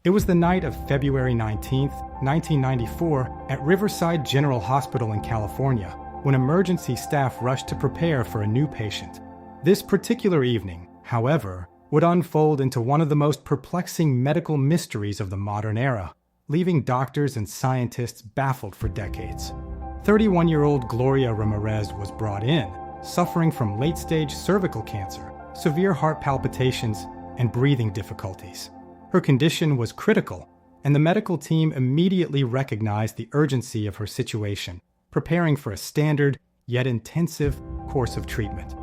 It was the night of February 19, 1994, at Riverside General Hospital in California, when emergency staff rushed to prepare for a new patient. This particular evening, however, would unfold into one of the most perplexing medical mysteries of the modern era, leaving doctors and scientists baffled for decades. 31-year-old Gloria Ramirez was brought in, suffering from late-stage cervical cancer, severe heart palpitations, and breathing difficulties. Her condition was critical, and the medical team immediately recognized the urgency of her situation, preparing for a standard, yet intensive, course of treatment.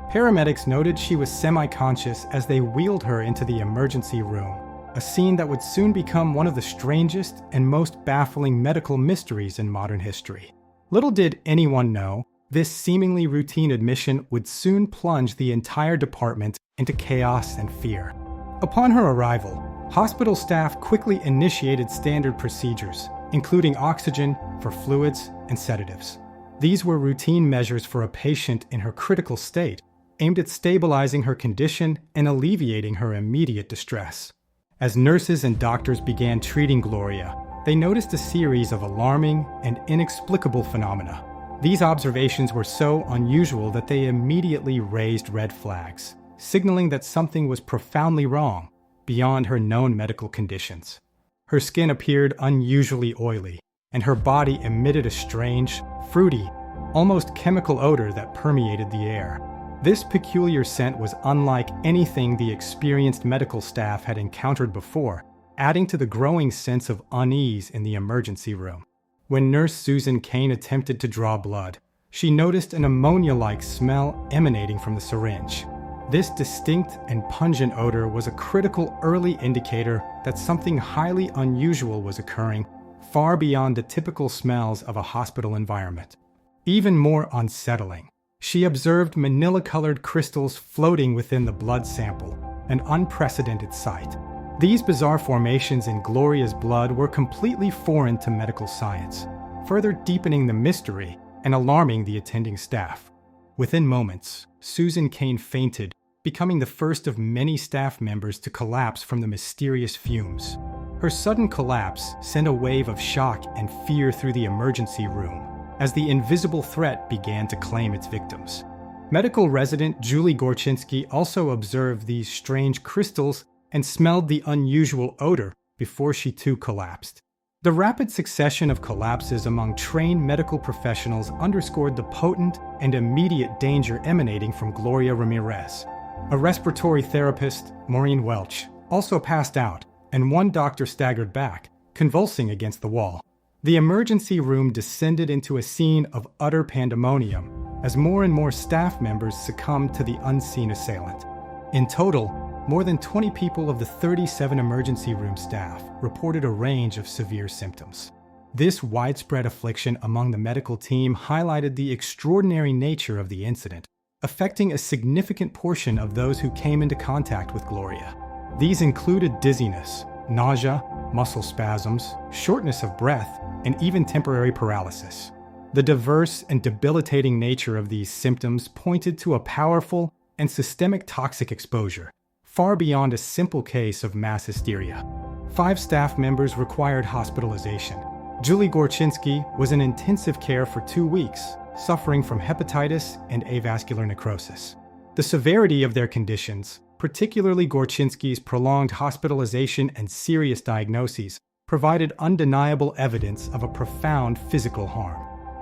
Paramedics noted she was semi-conscious as they wheeled her into the emergency room, a scene that would soon become one of the strangest and most baffling medical mysteries in modern history. Little did anyone know, this seemingly routine admission would soon plunge the entire department into chaos and fear. Upon her arrival, hospital staff quickly initiated standard procedures, including oxygen for fluids and sedatives. These were routine measures for a patient in her critical state, aimed at stabilizing her condition and alleviating her immediate distress. As nurses and doctors began treating Gloria, they noticed a series of alarming and inexplicable phenomena. These observations were so unusual that they immediately raised red flags, signaling that something was profoundly wrong beyond her known medical conditions. Her skin appeared unusually oily, and her body emitted a strange, fruity, almost chemical odor that permeated the air. This peculiar scent was unlike anything the experienced medical staff had encountered before, adding to the growing sense of unease in the emergency room. When Nurse Susan Kane attempted to draw blood, she noticed an ammonia-like smell emanating from the syringe. This distinct and pungent odor was a critical early indicator that something highly unusual was occurring, far beyond the typical smells of a hospital environment. Even more unsettling, she observed manila-colored crystals floating within the blood sample, an unprecedented sight. These bizarre formations in Gloria's blood were completely foreign to medical science, further deepening the mystery and alarming the attending staff. Within moments, Susan Kane fainted, becoming the first of many staff members to collapse from the mysterious fumes. Her sudden collapse sent a wave of shock and fear through the emergency room as the invisible threat began to claim its victims. Medical resident Julie Gorczynski also observed these strange crystals and smelled the unusual odor before she too collapsed. The rapid succession of collapses among trained medical professionals underscored the potent and immediate danger emanating from Gloria Ramirez. A respiratory therapist, Maureen Welch, also passed out, and one doctor staggered back, convulsing against the wall. The emergency room descended into a scene of utter pandemonium as more and more staff members succumbed to the unseen assailant. In total, more than 20 people of the 37 emergency room staff reported a range of severe symptoms. This widespread affliction among the medical team highlighted the extraordinary nature of the incident, affecting a significant portion of those who came into contact with Gloria. These included dizziness, nausea, muscle spasms, shortness of breath, and even temporary paralysis. The diverse and debilitating nature of these symptoms pointed to a powerful and systemic toxic exposure, far beyond a simple case of mass hysteria. 5 staff members required hospitalization. Julie Gorczynski was in intensive care for 2 weeks, suffering from hepatitis and avascular necrosis. The severity of their conditions, particularly Gorczynski's prolonged hospitalization and serious diagnoses, provided undeniable evidence of a profound physical harm.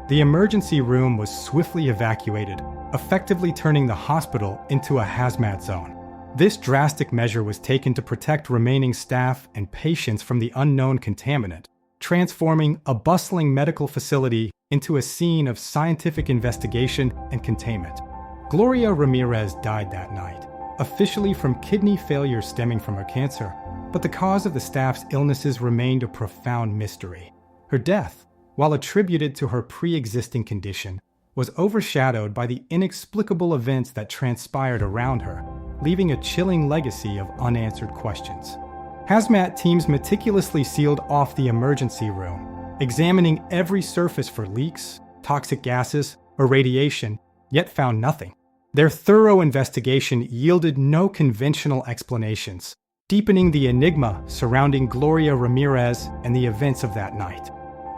The emergency room was swiftly evacuated, effectively turning the hospital into a hazmat zone. This drastic measure was taken to protect remaining staff and patients from the unknown contaminant, transforming a bustling medical facility into a scene of scientific investigation and containment. Gloria Ramirez died that night, officially from kidney failure stemming from her cancer, but the cause of the staff's illnesses remained a profound mystery. Her death, while attributed to her pre-existing condition, was overshadowed by the inexplicable events that transpired around her, leaving a chilling legacy of unanswered questions. Hazmat teams meticulously sealed off the emergency room, examining every surface for leaks, toxic gases, or radiation, yet found nothing. Their thorough investigation yielded no conventional explanations, deepening the enigma surrounding Gloria Ramirez and the events of that night.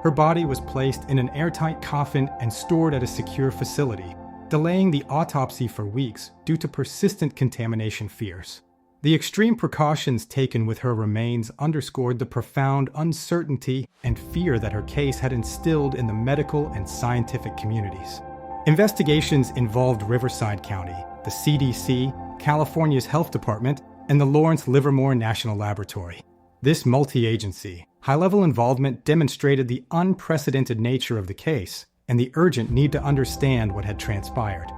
Her body was placed in an airtight coffin and stored at a secure facility, delaying the autopsy for weeks due to persistent contamination fears. The extreme precautions taken with her remains underscored the profound uncertainty and fear that her case had instilled in the medical and scientific communities. Investigations involved Riverside County, the CDC, California's Health Department, and the Lawrence Livermore National Laboratory. This multi-agency, high-level involvement demonstrated the unprecedented nature of the case and the urgent need to understand what had transpired.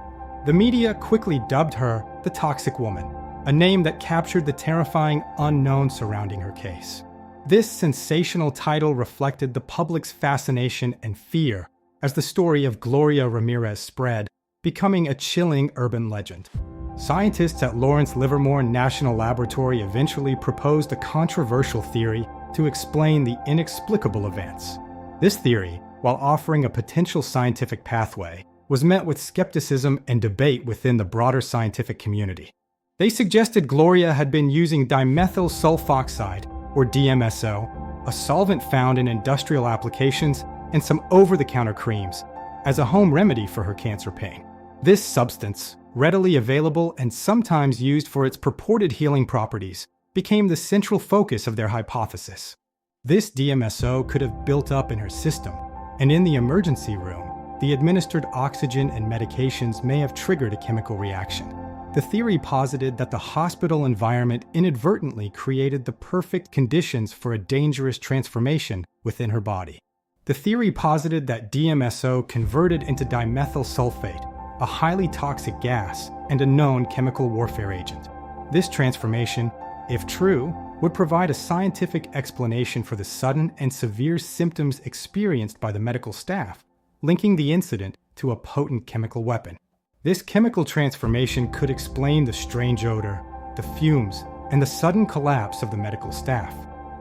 The media quickly dubbed her the Toxic Woman, a name that captured the terrifying unknown surrounding her case. This sensational title reflected the public's fascination and fear as the story of Gloria Ramirez spread, becoming a chilling urban legend. Scientists at Lawrence Livermore National Laboratory eventually proposed a controversial theory to explain the inexplicable events. This theory, while offering a potential scientific pathway, was met with skepticism and debate within the broader scientific community. They suggested Gloria had been using dimethyl sulfoxide, or DMSO, a solvent found in industrial applications and some over-the-counter creams, as a home remedy for her cancer pain. This substance, readily available and sometimes used for its purported healing properties, became the central focus of their hypothesis. This DMSO could have built up in her system, and in the emergency room, the administered oxygen and medications may have triggered a chemical reaction. The theory posited that the hospital environment inadvertently created the perfect conditions for a dangerous transformation within her body. The theory posited that DMSO converted into dimethyl sulfate, a highly toxic gas and a known chemical warfare agent. This transformation, if true, would provide a scientific explanation for the sudden and severe symptoms experienced by the medical staff, linking the incident to a potent chemical weapon. This chemical transformation could explain the strange odor, the fumes, and the sudden collapse of the medical staff.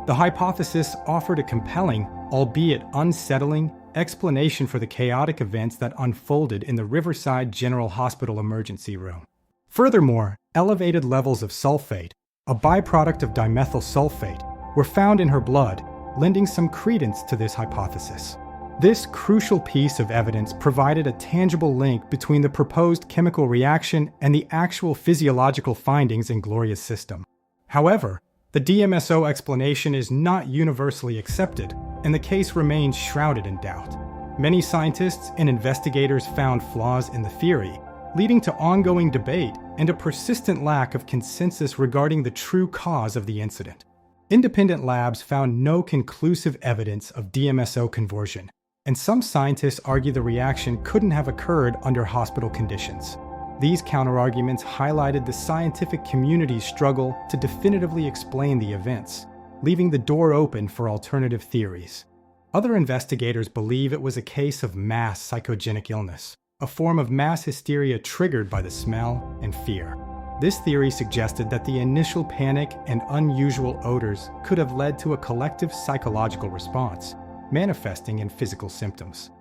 The hypothesis offered a compelling, albeit unsettling, explanation for the chaotic events that unfolded in the Riverside General Hospital emergency room. Furthermore, elevated levels of sulfate, a byproduct of dimethyl sulfate, were found in her blood, lending some credence to this hypothesis. This crucial piece of evidence provided a tangible link between the proposed chemical reaction and the actual physiological findings in Gloria's system. However, the DMSO explanation is not universally accepted, and the case remains shrouded in doubt. Many scientists and investigators found flaws in the theory, leading to ongoing debate and a persistent lack of consensus regarding the true cause of the incident. Independent labs found no conclusive evidence of DMSO conversion, and some scientists argue the reaction couldn't have occurred under hospital conditions. These counterarguments highlighted the scientific community's struggle to definitively explain the events, leaving the door open for alternative theories. Other investigators believe it was a case of mass psychogenic illness, a form of mass hysteria triggered by the smell and fear. This theory suggested that the initial panic and unusual odors could have led to a collective psychological response, manifesting in physical symptoms.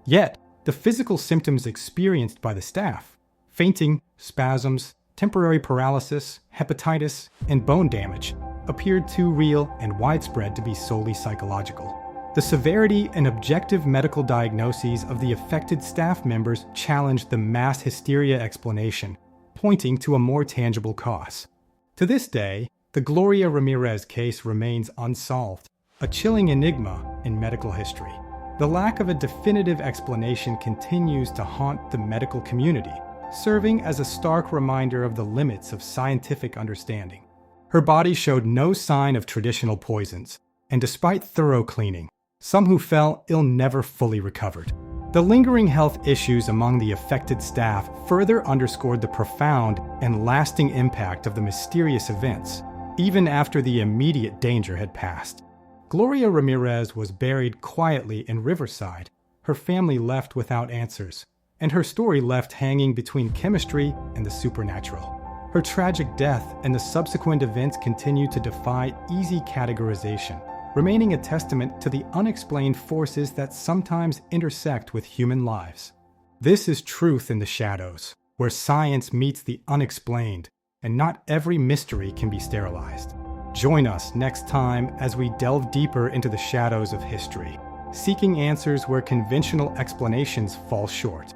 Yet, the physical symptoms experienced by the staff, fainting, spasms, temporary paralysis, hepatitis, and bone damage, appeared too real and widespread to be solely psychological. The severity and objective medical diagnoses of the affected staff members challenged the mass hysteria explanation, pointing to a more tangible cause. To this day, the Gloria Ramirez case remains unsolved, a chilling enigma in medical history. The lack of a definitive explanation continues to haunt the medical community, serving as a stark reminder of the limits of scientific understanding. Her body showed no sign of traditional poisons, and despite thorough cleaning, some who fell ill never fully recovered. The lingering health issues among the affected staff further underscored the profound and lasting impact of the mysterious events, even after the immediate danger had passed. Gloria Ramirez was buried quietly in Riverside, her family left without answers, and her story left hanging between chemistry and the supernatural. Her tragic death and the subsequent events continue to defy easy categorization, remaining a testament to the unexplained forces that sometimes intersect with human lives. This is truth in the shadows, where science meets the unexplained, and not every mystery can be sterilized. Join us next time as we delve deeper into the shadows of history, seeking answers where conventional explanations fall short.